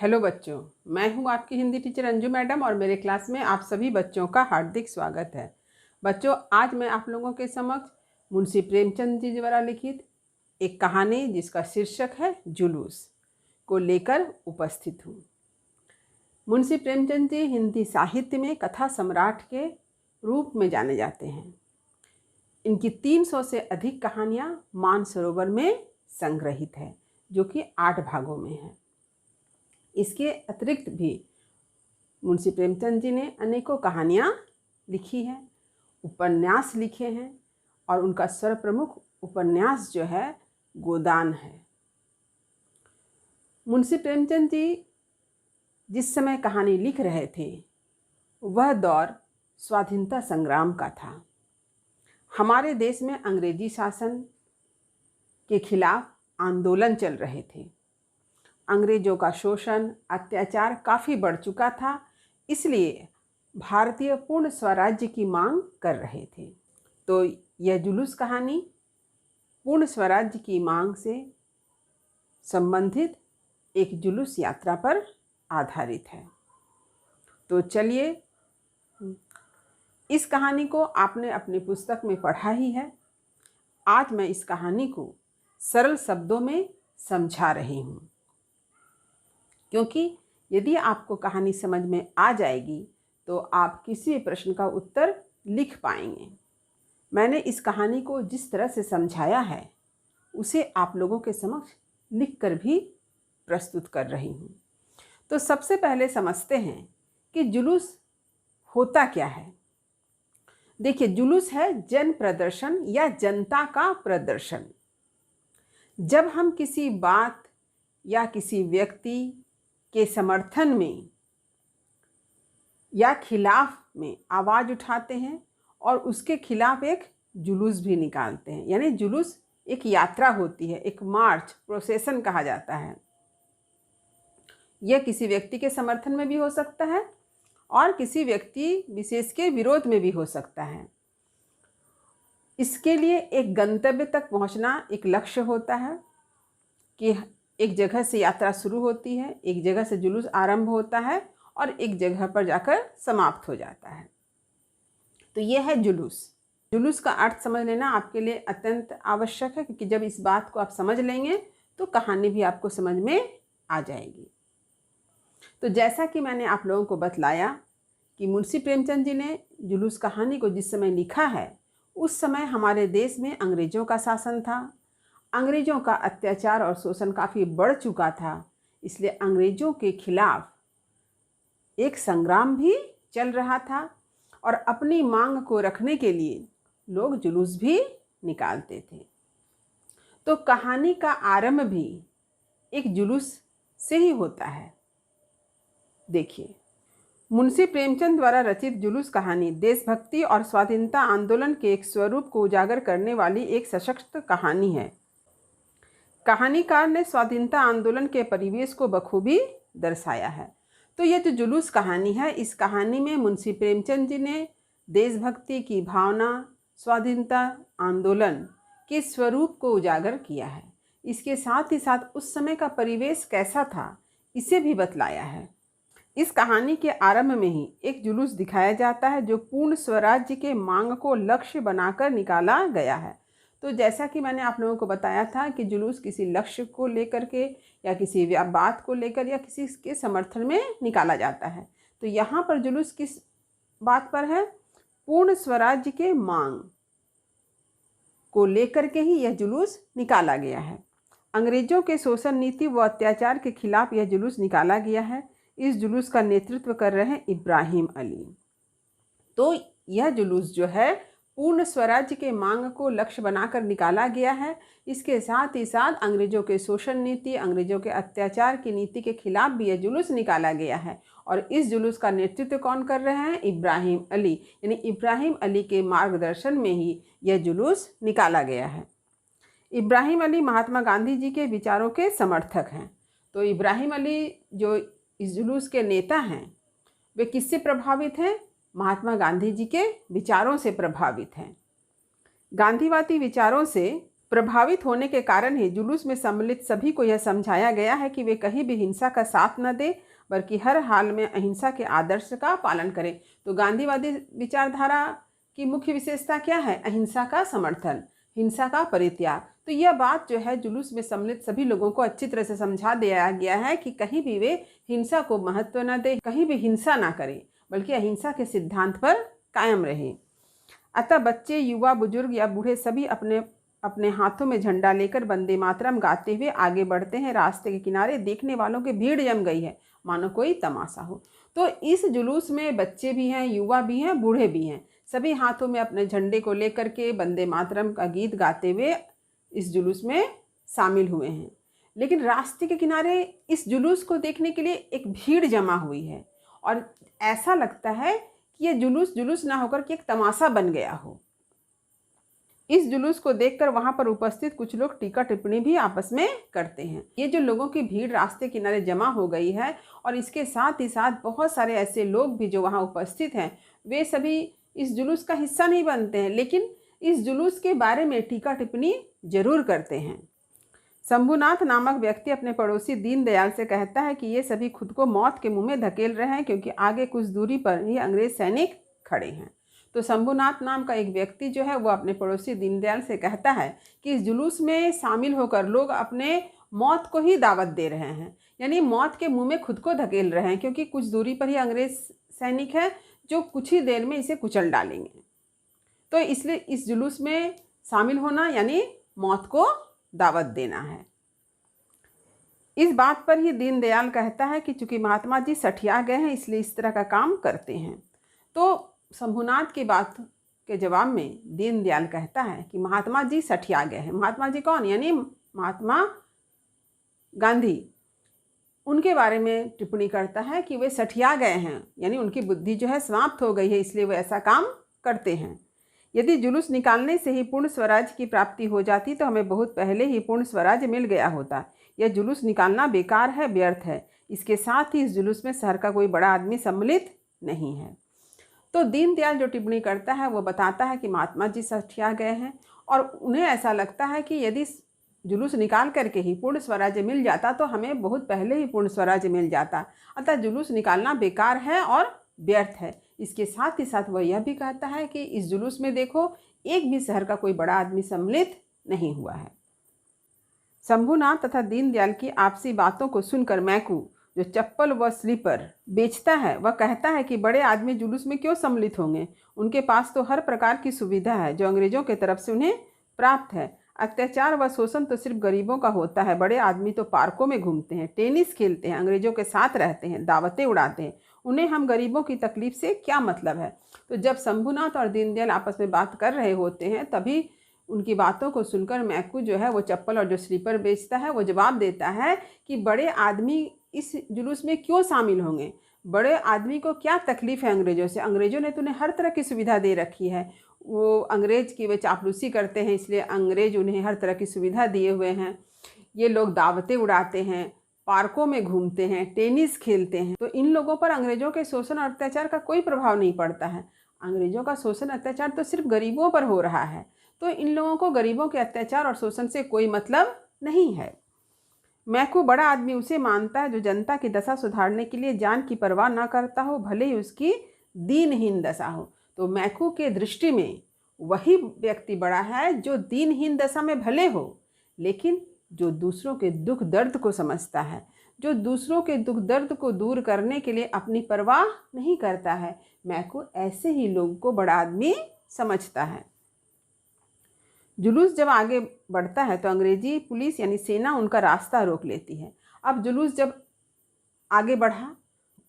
Hello बच्चों, मैं हूं आपकी हिंदी टीचर अंजू मैडम और मेरे क्लास में आप सभी बच्चों का हार्दिक स्वागत है। बच्चों, आज मैं आप लोगों के समक्ष मुंशी प्रेमचंद जी द्वारा लिखित एक कहानी जिसका शीर्षक है जुलूस को लेकर उपस्थित हूँ। मुंशी प्रेमचंद जी हिंदी साहित्य में कथा सम्राट के रूप में जाने जाते हैं। इनकी 300 से अधिक कहानियाँ मानसरोवर में संग्रहित है, जो कि 8 भागों में है। इसके अतिरिक्त भी मुंशी प्रेमचंद जी ने अनेकों कहानियाँ लिखी हैं, उपन्यास लिखे हैं और उनका सर्वप्रमुख उपन्यास जो है गोदान है। मुंशी प्रेमचंद जी जिस समय कहानी लिख रहे थे वह दौर स्वाधीनता संग्राम का था। हमारे देश में अंग्रेजी शासन के खिलाफ आंदोलन चल रहे थे। अंग्रेजों का शोषण अत्याचार काफ़ी बढ़ चुका था, इसलिए भारतीय पूर्ण स्वराज्य की मांग कर रहे थे। तो यह जुलूस कहानी पूर्ण स्वराज्य की मांग से संबंधित एक जुलूस यात्रा पर आधारित है। तो चलिए, इस कहानी को आपने अपनी पुस्तक में पढ़ा ही है। आज मैं इस कहानी को सरल शब्दों में समझा रही हूँ, क्योंकि यदि आपको कहानी समझ में आ जाएगी तो आप किसी भी प्रश्न का उत्तर लिख पाएंगे। मैंने इस कहानी को जिस तरह से समझाया है उसे आप लोगों के समक्ष लिखकर भी प्रस्तुत कर रही हूँ। तो सबसे पहले समझते हैं कि जुलूस होता क्या है। देखिए, जुलूस है जन प्रदर्शन या जनता का प्रदर्शन। जब हम किसी बात या किसी व्यक्ति के समर्थन में या खिलाफ में आवाज़ उठाते हैं और उसके खिलाफ एक जुलूस भी निकालते हैं, यानी जुलूस एक यात्रा होती है, एक मार्च, प्रोसेशन कहा जाता है। यह किसी व्यक्ति के समर्थन में भी हो सकता है और किसी व्यक्ति विशेष के विरोध में भी हो सकता है। इसके लिए एक गंतव्य तक पहुंचना एक लक्ष्य होता है कि एक जगह से यात्रा शुरू होती है, एक जगह से जुलूस आरंभ होता है और एक जगह पर जाकर समाप्त हो जाता है। तो यह है जुलूस। जुलूस का अर्थ समझ लेना आपके लिए अत्यंत आवश्यक है, क्योंकि जब इस बात को आप समझ लेंगे तो कहानी भी आपको समझ में आ जाएगी। तो जैसा कि मैंने आप लोगों को बतलाया कि मुंशी प्रेमचंद जी ने जुलूस कहानी को जिस समय लिखा है उस समय हमारे देश में अंग्रेजों का शासन था। अंग्रेजों का अत्याचार और शोषण काफ़ी बढ़ चुका था, इसलिए अंग्रेजों के खिलाफ एक संग्राम भी चल रहा था और अपनी मांग को रखने के लिए लोग जुलूस भी निकालते थे। तो कहानी का आरंभ भी एक जुलूस से ही होता है। देखिए, मुंशी प्रेमचंद द्वारा रचित जुलूस कहानी देशभक्ति और स्वाधीनता आंदोलन के एक स्वरूप को उजागर करने वाली एक सशक्त कहानी है। कहानीकार ने स्वाधीनता आंदोलन के परिवेश को बखूबी दर्शाया है। तो यह जो जुलूस कहानी है, इस कहानी में मुंशी प्रेमचंद जी ने देशभक्ति की भावना, स्वाधीनता आंदोलन के स्वरूप को उजागर किया है। इसके साथ ही साथ उस समय का परिवेश कैसा था इसे भी बतलाया है। इस कहानी के आरंभ में ही एक जुलूस दिखाया जाता है जो पूर्ण स्वराज्य के मांग को लक्ष्य बनाकर निकाला गया है। तो जैसा कि मैंने आप लोगों को बताया था कि जुलूस किसी लक्ष्य को लेकर के या किसी बात को लेकर या किसी के समर्थन में निकाला जाता है। तो यहाँ पर जुलूस किस बात पर है? पूर्ण स्वराज्य के मांग को लेकर के ही यह जुलूस निकाला गया है। अंग्रेजों के शोषण नीति व अत्याचार के खिलाफ यह जुलूस निकाला गया है। इस जुलूस का नेतृत्व कर रहे हैं इब्राहिम अली। तो यह जुलूस जो है पूर्ण स्वराज्य के मांग को लक्ष्य बनाकर निकाला गया है। इसके साथ ही साथ अंग्रेजों के शोषण नीति, अंग्रेजों के अत्याचार की नीति के खिलाफ भी यह जुलूस निकाला गया है। और इस जुलूस का नेतृत्व कौन कर रहे हैं? इब्राहिम अली। यानी इब्राहिम अली के मार्गदर्शन में ही यह जुलूस निकाला गया है। इब्राहिम अली महात्मा गांधी जी के विचारों के समर्थक हैं। तो इब्राहिम अली जो इस जुलूस के नेता हैं, वे किससे प्रभावित हैं? महात्मा गांधी जी के विचारों से प्रभावित हैं। गांधीवादी विचारों से प्रभावित होने के कारण ही जुलूस में सम्मिलित सभी को यह समझाया गया है कि वे कहीं भी हिंसा का साथ न दें, बल्कि हर हाल में अहिंसा के आदर्श का पालन करें। तो गांधीवादी विचारधारा की मुख्य विशेषता क्या है? अहिंसा का समर्थन, हिंसा का परित्याग। तो यह बात जो है जुलूस में सम्मिलित सभी लोगों को अच्छी तरह से समझा दिया गया है कि कहीं भी वे हिंसा को महत्व न दें, कहीं भी हिंसा ना करें, बल्कि अहिंसा के सिद्धांत पर कायम रहें। अतः बच्चे, युवा, बुजुर्ग या बूढ़े सभी अपने अपने हाथों में झंडा लेकर वंदे मातरम गाते हुए आगे बढ़ते हैं। रास्ते के किनारे देखने वालों की भीड़ जम गई है, मानो कोई तमाशा हो। तो इस जुलूस में बच्चे भी हैं, युवा भी हैं, बूढ़े भी हैं। सभी हाथों में अपने झंडे को लेकर के वंदे मातरम का गीत गाते हुए इस जुलूस में शामिल हुए हैं। लेकिन रास्ते के किनारे इस जुलूस को देखने के लिए एक भीड़ जमा हुई है और ऐसा लगता है कि ये जुलूस ना होकर के एक तमाशा बन गया हो। इस जुलूस को देखकर वहां पर उपस्थित कुछ लोग टीका टिप्पणी भी आपस में करते हैं। ये जो लोगों की भीड़ रास्ते किनारे जमा हो गई है और इसके साथ ही साथ बहुत सारे ऐसे लोग भी जो वहां उपस्थित हैं, वे सभी इस जुलूस का हिस्सा नहीं बनते हैं, लेकिन इस जुलूस के बारे में टीका टिप्पणी जरूर करते हैं। शंभुनाथ नामक व्यक्ति अपने पड़ोसी दीनदयाल से कहता है कि ये सभी खुद को मौत के मुंह में धकेल रहे हैं, क्योंकि आगे कुछ दूरी पर ही अंग्रेज सैनिक खड़े हैं। तो शंभुनाथ नाम का एक व्यक्ति जो है वो अपने पड़ोसी दीनदयाल से कहता है कि इस जुलूस में शामिल होकर लोग अपने मौत को ही दावत दे रहे हैं, यानी मौत के मुंह में खुद को धकेल रहे हैं, क्योंकि कुछ दूरी पर ही अंग्रेज सैनिक है जो कुछ ही देर में इसे कुचल डालेंगे। तो इसलिए इस जुलूस में शामिल होना यानी मौत को दावत देना है। इस बात पर ही दीनदयाल कहता है कि चूंकि महात्मा जी सठिया गए हैं, इसलिए इस तरह का काम करते हैं। तो शंभुनाथ की बात के जवाब में दीनदयाल कहता है कि महात्मा जी सठिया गए हैं। महात्मा जी कौन? यानी महात्मा गांधी। उनके बारे में टिप्पणी करता है कि वे सठिया गए हैं, यानी उनकी बुद्धि जो है समाप्त हो गई है, इसलिए वे ऐसा काम करते हैं। यदि जुलूस निकालने से ही पूर्ण स्वराज की प्राप्ति हो जाती तो हमें बहुत पहले ही पूर्ण स्वराज मिल गया होता। यह जुलूस निकालना बेकार है, व्यर्थ है। इसके साथ ही इस जुलूस में शहर का कोई बड़ा आदमी सम्मिलित नहीं है। तो दीनदयाल जो टिप्पणी करता है वो बताता है कि महात्मा जी सठिया गए हैं और उन्हें ऐसा लगता है कि यदि जुलूस निकाल करके ही पूर्ण स्वराज्य मिल जाता तो हमें बहुत पहले ही पूर्ण स्वराज्य मिल जाता। अतः जुलूस निकालना बेकार है और व्यर्थ है। इसके साथ ही साथ वह यह भी कहता है कि इस जुलूस में देखो, एक भी शहर का कोई बड़ा आदमी सम्मिलित नहीं हुआ है। शंभुनाथ तथा दीनदयाल की आपसी बातों को सुनकर मैकू, जो चप्पल व स्लीपर बेचता है, वह कहता है कि बड़े आदमी जुलूस में क्यों सम्मिलित होंगे? उनके पास तो हर प्रकार की सुविधा है जो अंग्रेजों की तरफ से उन्हें प्राप्त है। अत्याचार व शोषण तो सिर्फ गरीबों का होता है। बड़े आदमी तो पार्कों में घूमते हैं, टेनिस खेलते हैं, अंग्रेजों के साथ रहते हैं, दावतें उड़ाते हैं। उन्हें हम गरीबों की तकलीफ से क्या मतलब है? तो जब शंभुनाथ और दीनदयाल आपस में बात कर रहे होते हैं, तभी उनकी बातों को सुनकर मैकू जो है वो चप्पल और जो स्लीपर बेचता है वो जवाब देता है कि बड़े आदमी इस जुलूस में क्यों शामिल होंगे? बड़े आदमी को क्या तकलीफ है अंग्रेजों से? अंग्रेजों ने तो उन्हें हर तरह की सुविधा दे रखी है। वो अंग्रेज की वे चापलूसी करते हैं, इसलिए अंग्रेज उन्हें हर तरह की सुविधा दिए हुए हैं। ये लोग दावतें उड़ाते हैं, पार्कों में घूमते हैं, टेनिस खेलते हैं। तो इन लोगों पर अंग्रेजों के शोषण और अत्याचार का कोई प्रभाव नहीं पड़ता है। अंग्रेजों का शोषण अत्याचार तो सिर्फ गरीबों पर हो रहा है। तो इन लोगों को गरीबों के अत्याचार और शोषण से कोई मतलब नहीं है। मैकू बड़ा आदमी उसे मानता है जो जनता की दशा सुधारने के लिए जान की परवाह न करता हो, भले ही उसकी दीनहीन दशा हो। तो मैकू के दृष्टि में वही व्यक्ति बड़ा है जो दीनहीन दशा में भले हो, लेकिन जो दूसरों के दुख दर्द को समझता है, जो दूसरों के दुख दर्द को दूर करने के लिए अपनी परवाह नहीं करता है। मैकू ऐसे ही लोगों को बड़ा आदमी समझता है। जुलूस जब आगे बढ़ता है तो अंग्रेजी पुलिस यानी सेना उनका रास्ता रोक लेती है। अब जुलूस जब आगे बढ़ा,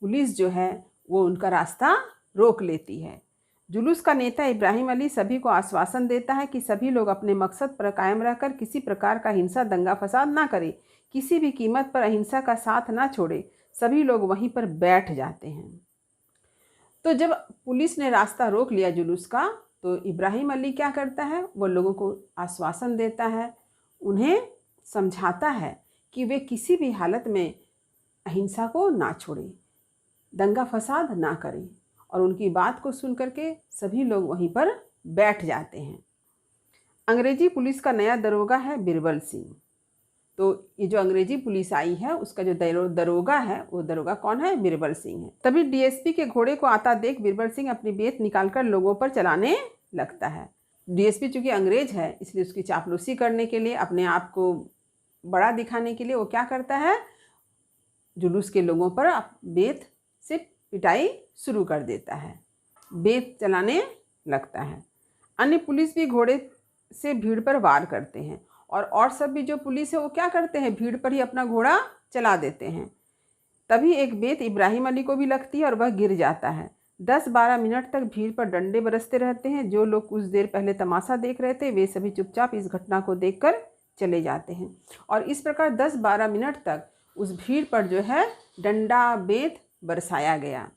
पुलिस जो है वो उनका रास्ता रोक लेती है। जुलूस का नेता इब्राहिम अली सभी को आश्वासन देता है कि सभी लोग अपने मकसद पर कायम रहकर किसी प्रकार का हिंसा, दंगा फसाद ना करें, किसी भी कीमत पर अहिंसा का साथ ना छोड़े। सभी लोग वहीं पर बैठ जाते हैं। तो जब पुलिस ने रास्ता रोक लिया जुलूस का, तो इब्राहिम अली क्या करता है? वो लोगों को आश्वासन देता है, उन्हें समझाता है कि वे किसी भी हालत में अहिंसा को ना छोड़ें, दंगा फसाद ना करें। और उनकी बात को सुन करके सभी लोग वहीं पर बैठ जाते हैं। अंग्रेजी पुलिस का नया दरोगा है बिरबल सिंह। तो ये जो अंग्रेजी पुलिस आई है उसका जो दरोगा है वो दरोगा कौन है? बिरबल सिंह है। तभी डीएसपी के घोड़े को आता देख बिरबल सिंह अपनी बेत निकालकर लोगों पर चलाने लगता है। डीएसपी चूंकि अंग्रेज है इसलिए उसकी चापलूसी करने के लिए, अपने आप को बड़ा दिखाने के लिए वो क्या करता है, जुलूस के लोगों पर बेत से पिटाई शुरू कर देता है, बेत चलाने लगता है। अन्य पुलिस भी घोड़े से भीड़ पर वार करते हैं और सब भी जो पुलिस है वो क्या करते हैं, भीड़ पर ही अपना घोड़ा चला देते हैं। तभी एक बेत इब्राहिम अली को भी लगती है और वह गिर जाता है। 10-12 मिनट तक भीड़ पर डंडे बरसते रहते हैं। जो लोग कुछ देर पहले तमाशा देख रहे थे वे सभी चुपचाप इस घटना को देखकर चले जाते हैं और इस प्रकार 10-12 मिनट तक उस भीड़ पर जो है डंडा बेत बरसाया गया।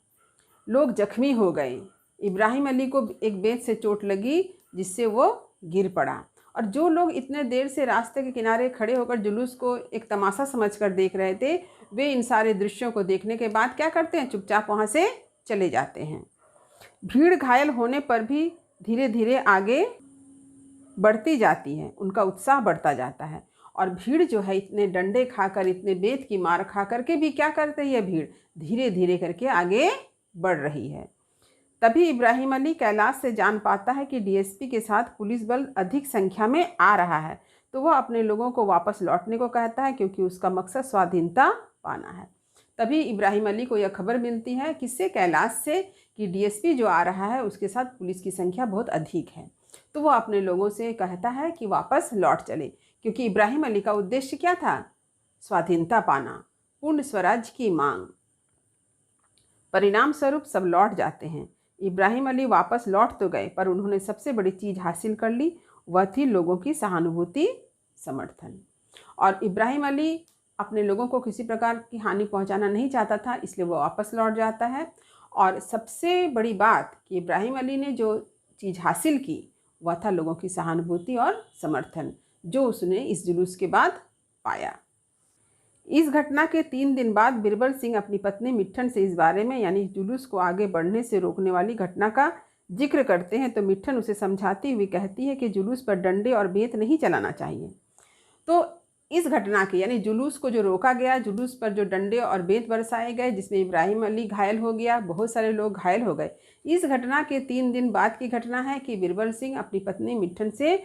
लोग जख्मी हो गए। इब्राहिम अली को एक बेत से चोट लगी जिससे वो गिर पड़ा और जो लोग इतने देर से रास्ते के किनारे खड़े होकर जुलूस को एक तमाशा समझकर देख रहे थे वे इन सारे दृश्यों को देखने के बाद क्या करते हैं, चुपचाप वहाँ से चले जाते हैं। भीड़ घायल होने पर भी धीरे धीरे आगे बढ़ती जाती है, उनका उत्साह बढ़ता जाता है और भीड़ जो है इतने डंडे खाकर, इतने बेत की मार खा करके भी क्या करती है, भीड़ धीरे धीरे करके आगे बढ़ रही है। तभी इब्राहिम अली कैलाश से जान पाता है कि डीएसपी के साथ पुलिस बल अधिक संख्या में आ रहा है, तो वह अपने लोगों को वापस लौटने को कहता है क्योंकि उसका मकसद स्वाधीनता पाना है। तभी इब्राहिम अली को यह खबर मिलती है किससे, कैलाश से, कि डीएसपी जो आ रहा है उसके साथ पुलिस की संख्या बहुत अधिक है। तो वह अपने लोगों से कहता है कि वापस लौट चले क्योंकि इब्राहिम अली का उद्देश्य क्या था, स्वाधीनता पाना, पूर्ण स्वराज्य की मांग। परिणाम स्वरूप सब लौट जाते हैं। इब्राहिम अली वापस लौट तो गए पर उन्होंने सबसे बड़ी चीज़ हासिल कर ली, वह थी लोगों की सहानुभूति, समर्थन। और इब्राहिम अली अपने लोगों को किसी प्रकार की हानि पहुंचाना नहीं चाहता था, इसलिए वो वापस लौट जाता है। और सबसे बड़ी बात कि इब्राहिम अली ने जो चीज़ हासिल की वह था लोगों की सहानुभूति और समर्थन, जो उसने इस जुलूस के बाद पाया। इस घटना के 3 दिन बाद बिरबल सिंह अपनी पत्नी मिट्ठन से इस बारे में, यानी जुलूस को आगे बढ़ने से रोकने वाली घटना का जिक्र करते हैं तो मिट्ठन उसे समझाती हुई कहती है कि जुलूस पर डंडे और बेत नहीं चलाना चाहिए। तो इस घटना के, यानी जुलूस को जो रोका गया, जुलूस पर जो डंडे और बेत बरसाए गए जिसमें इब्राहिम अली घायल हो गया, बहुत सारे लोग घायल हो गए, इस घटना के 3 दिन बाद की घटना है कि बिरबल सिंह अपनी पत्नी मिट्ठन से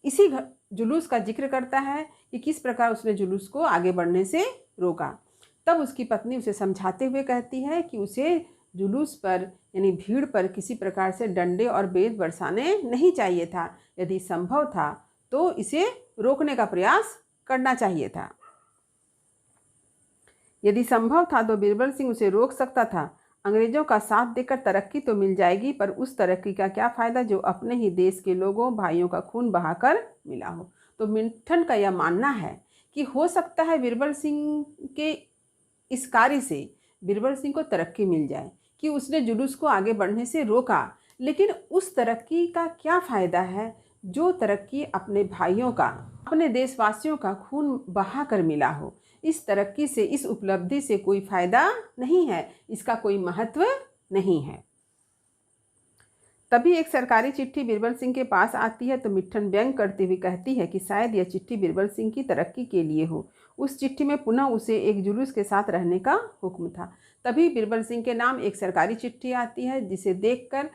इसी जुलूस का जिक्र करता है कि किस प्रकार उसने जुलूस को आगे बढ़ने से रोका। तब उसकी पत्नी उसे समझाते हुए कहती है कि उसे जुलूस पर, यानी भीड़ पर किसी प्रकार से डंडे और बेत बरसाने नहीं चाहिए था। यदि संभव था तो इसे रोकने का प्रयास करना चाहिए था। यदि संभव था तो बिरबल सिंह उसे रोक सकता था। अंग्रेजों का साथ देकर तरक्की तो मिल जाएगी, पर उस तरक्की का क्या फ़ायदा जो अपने ही देश के लोगों, भाइयों का खून बहाकर मिला हो। तो मिट्ठन का यह मानना है कि हो सकता है बिरबल सिंह के इस कार्य से बिरबल सिंह को तरक्की मिल जाए कि उसने जुलूस को आगे बढ़ने से रोका, लेकिन उस तरक्की का क्या फ़ायदा है जो तरक्की अपने भाइयों का, अपने देशवासियों का खून बहाकर मिला हो। इस तरक्की से, इस उपलब्धि से कोई फ़ायदा नहीं है, इसका कोई महत्व नहीं है। तभी एक सरकारी चिट्ठी बिरबल सिंह के पास आती है तो मिट्ठन व्यंग करती हुई कहती है कि शायद यह चिट्ठी बिरबल सिंह की तरक्की के लिए हो। उस चिट्ठी में पुनः उसे एक जुलूस के साथ रहने का हुक्म था। तभी बिरबल सिंह के नाम एक सरकारी चिट्ठी आती है जिसे देखकर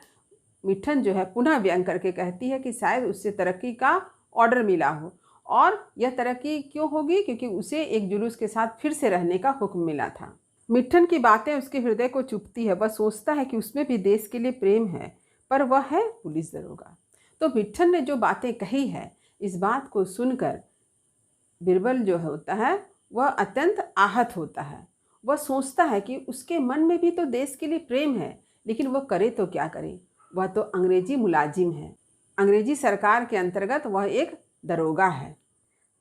मिट्ठन जो है पुनः व्यंग करके कहती है कि शायद उससे तरक्की का ऑर्डर मिला हो। और यह तरक्की क्यों होगी, क्योंकि उसे एक जुलूस के साथ फिर से रहने का हुक्म मिला था। मिट्ठन की बातें उसके हृदय को चुभती है। वह सोचता है कि उसमें भी देश के लिए प्रेम है, पर वह है पुलिस दरोगा। तो मिट्ठन ने जो बातें कही है, इस बात को सुनकर बिरबल जो होता है वह अत्यंत आहत होता है। वह सोचता है कि उसके मन में भी तो देश के लिए प्रेम है, लेकिन वह करे तो क्या करे, वह तो अंग्रेजी मुलाजिम है, अंग्रेजी सरकार के अंतर्गत वह एक दरोगा है।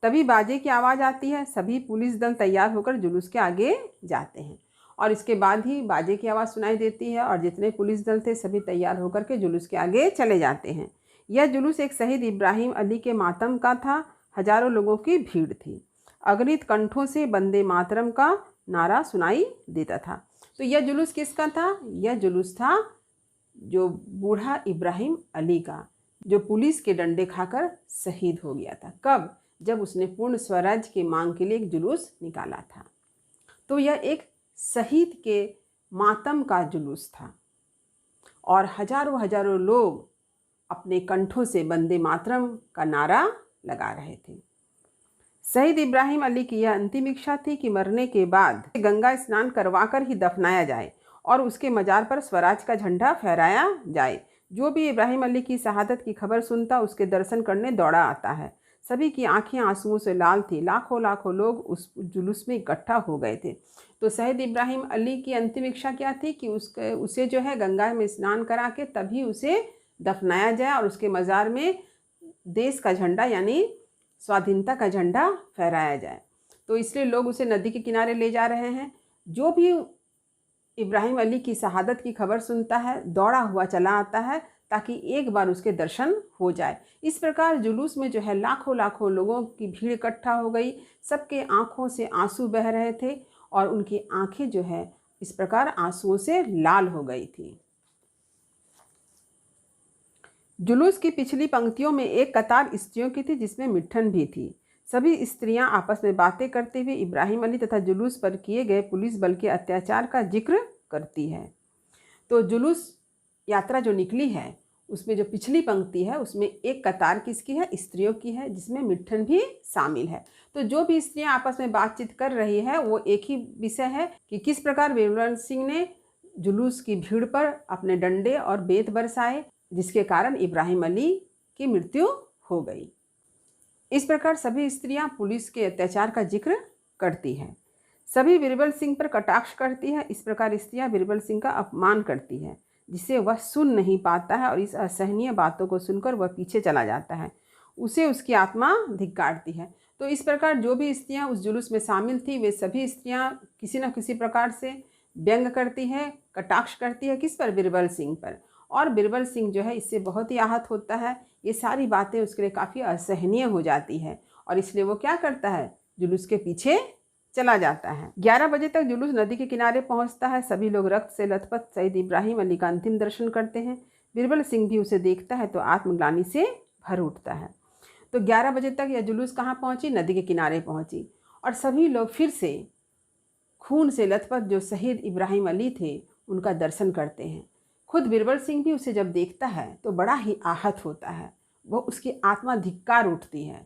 तभी बाजे की आवाज़ आती है। सभी पुलिस दल तैयार होकर जुलूस के आगे जाते हैं और इसके बाद ही बाजे की आवाज़ सुनाई देती है और जितने पुलिस दल थे सभी तैयार होकर के जुलूस के आगे चले जाते हैं। यह जुलूस एक शहीद इब्राहिम अली के मातम का था। हजारों लोगों की भीड़ थी। अगणित कंठों से वंदे मातरम का नारा सुनाई देता था। तो यह जुलूस किसका था? यह जुलूस था जो बूढ़ा इब्राहिम अली का, जो पुलिस के डंडे खाकर शहीद हो गया था। कब? जब उसने पूर्ण स्वराज की मांग के लिए एक जुलूस निकाला था। तो यह एक शहीद के मातम का जुलूस था और हजारों हजारों लोग अपने कंठों से वंदे मातरम का नारा लगा रहे थे। शहीद इब्राहिम अली की यह अंतिम इच्छा थी कि मरने के बाद गंगा स्नान करवाकर ही दफनाया जाए और उसके मजार पर स्वराज का झंडा फहराया जाए। जो भी इब्राहिम अली की शहादत की खबर सुनता उसके दर्शन करने दौड़ा आता है। सभी की आंखें आंसुओं से लाल थी। लाखों लाखों लोग उस जुलूस में इकट्ठा हो गए थे। तो शहीद इब्राहिम अली की अंतिम इच्छा क्या थी कि उसे जो है गंगा में स्नान करा के तभी उसे दफनाया जाए और उसके मज़ार में देश का झंडा यानी स्वाधीनता का झंडा फहराया जाए। तो इसलिए लोग उसे नदी के किनारे ले जा रहे हैं। जो भी इब्राहिम अली की शहादत की खबर सुनता है दौड़ा हुआ चला आता है ताकि एक बार उसके दर्शन हो जाए। इस प्रकार जुलूस में जो है लाखों लाखों लोगों की भीड़ इकट्ठा हो गई। सबके आंखों से आंसू बह रहे थे और उनकी आंखें जो है इस प्रकार आंसुओं से लाल हो गई थी। जुलूस की पिछली पंक्तियों में एक कतार स्त्रियों की थी जिसमें मिट्ठन भी थी। सभी स्त्रियां आपस में बातें करते हुए इब्राहिम अली तथा जुलूस पर किए गए पुलिस बल के अत्याचार का जिक्र करती है। तो जुलूस यात्रा जो निकली है उसमें जो पिछली पंक्ति है उसमें एक कतार किसकी है? स्त्रियों की है, जिसमें मिट्ठन भी शामिल है। तो जो भी स्त्रियां आपस में बातचीत कर रही है वो एक ही विषय है कि किस प्रकार बीरबल सिंह ने जुलूस की भीड़ पर अपने डंडे और बेत बरसाए जिसके कारण इब्राहिम अली की मृत्यु हो गई। इस प्रकार सभी स्त्रियां पुलिस के अत्याचार का जिक्र करती हैं। सभी बीरबल सिंह पर कटाक्ष करती है। इस प्रकार स्त्रियां बीरबल सिंह का अपमान करती है जिसे वह सुन नहीं पाता है और इस असहनीय बातों को सुनकर वह पीछे चला जाता है। उसे उसकी आत्मा धिक्कारती है। तो इस प्रकार जो भी स्त्रियां उस जुलूस में शामिल थी वे सभी स्त्रियां किसी न किसी प्रकार से व्यंग करती है, कटाक्ष करती है। किस पर? बीरबल सिंह पर। और बीरबल सिंह जो है इससे बहुत ही आहत होता है। ये सारी बातें उसके लिए काफ़ी असहनीय हो जाती है और इसलिए वो क्या करता है? जुलूस के पीछे चला जाता है। 11 बजे तक जुलूस नदी के किनारे पहुंचता है। सभी लोग रक्त से लथपथ शहीद इब्राहिम अली का अंतिम दर्शन करते हैं। बीरबल सिंह भी उसे देखता है तो आत्मग्लानि से भर उठता है। तो 11 बजे तक यह जुलूस कहाँ पहुंची? नदी के किनारे पहुंची और सभी लोग फिर से खून से लथपथ जो शहीद इब्राहिम अली थे उनका दर्शन करते हैं। खुद बीरबल सिंह भी उसे जब देखता है तो बड़ा ही आहत होता है। वो उसकी आत्मा धिक्कार उठती है।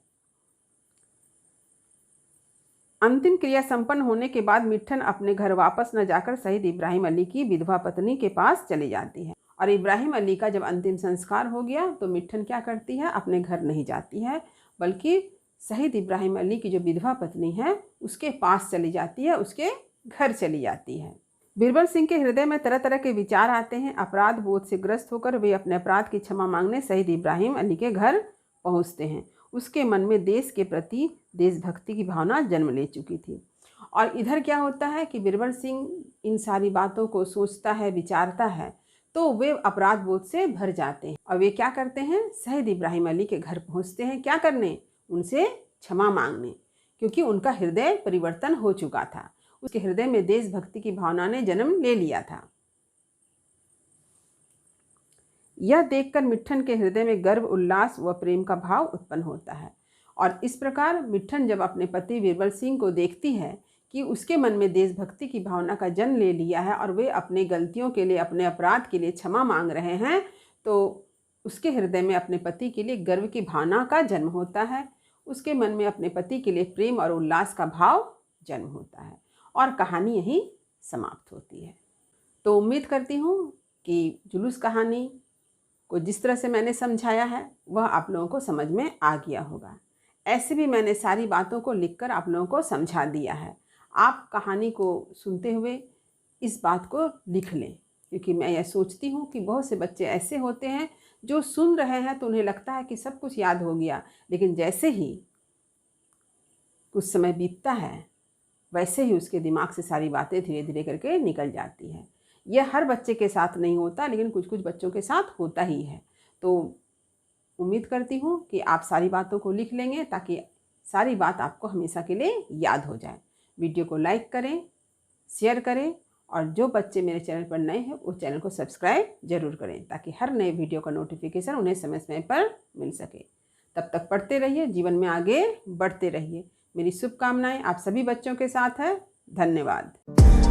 अंतिम क्रिया संपन्न होने के बाद मिट्ठन अपने घर वापस न जाकर शहीद इब्राहिम अली की विधवा पत्नी के पास चली जाती है। और इब्राहिम अली का जब अंतिम संस्कार हो गया तो मिट्ठन क्या करती है? अपने घर नहीं जाती है बल्कि शहीद इब्राहिम अली की जो विधवा पत्नी है उसके पास चली जाती है, उसके घर चली जाती है। बीरबल सिंह के हृदय में तरह तरह के विचार आते हैं। अपराध बोध से ग्रस्त होकर वे अपने अपराध की क्षमा मांगने शहीद इब्राहिम अली के घर पहुंचते हैं। उसके मन में देश के प्रति देशभक्ति की भावना जन्म ले चुकी थी। और इधर क्या होता है कि बीरबल सिंह इन सारी बातों को सोचता है, विचारता है, तो वे अपराध बोध से भर जाते हैं और वे क्या करते हैं? शहीद इब्राहिम अली के घर पहुंचते हैं। क्या करने? उनसे क्षमा मांगने, क्योंकि उनका हृदय परिवर्तन हो चुका था। उसके हृदय में देशभक्ति की भावना ने जन्म ले लिया था। यह देखकर मिट्ठन के हृदय में गर्व, उल्लास व प्रेम का भाव उत्पन्न होता है। और इस प्रकार मिट्ठन जब अपने पति बीरबल सिंह को देखती है कि उसके मन में देशभक्ति की भावना का जन्म ले लिया है और वे अपने गलतियों के लिए, अपने अपराध के लिए क्षमा मांग रहे हैं, तो उसके हृदय में अपने पति के लिए गर्व की भावना का जन्म होता है। उसके मन में अपने पति के लिए प्रेम और उल्लास का भाव जन्म होता है और कहानी यहीं समाप्त होती है। तो उम्मीद करती हूँ कि जुलूस कहानी को जिस तरह से मैंने समझाया है वह आप लोगों को समझ में आ गया होगा। ऐसे भी मैंने सारी बातों को लिखकर आप लोगों को समझा दिया है। आप कहानी को सुनते हुए इस बात को लिख लें, क्योंकि मैं यह सोचती हूँ कि बहुत से बच्चे ऐसे होते हैं जो सुन रहे हैं तो उन्हें लगता है कि सब कुछ याद हो गया, लेकिन जैसे ही कुछ समय बीतता है वैसे ही उसके दिमाग से सारी बातें धीरे धीरे करके निकल जाती हैं। यह हर बच्चे के साथ नहीं होता, लेकिन कुछ कुछ बच्चों के साथ होता ही है। तो उम्मीद करती हूँ कि आप सारी बातों को लिख लेंगे ताकि सारी बात आपको हमेशा के लिए याद हो जाए। वीडियो को लाइक करें, शेयर करें और जो बच्चे मेरे चैनल पर नए हैं वो चैनल को सब्सक्राइब जरूर करें ताकि हर नए वीडियो का नोटिफिकेशन उन्हें समय समय पर मिल सके। तब तक पढ़ते रहिए, जीवन में आगे बढ़ते रहिए। मेरी शुभकामनाएं आप सभी बच्चों के साथ है। धन्यवाद।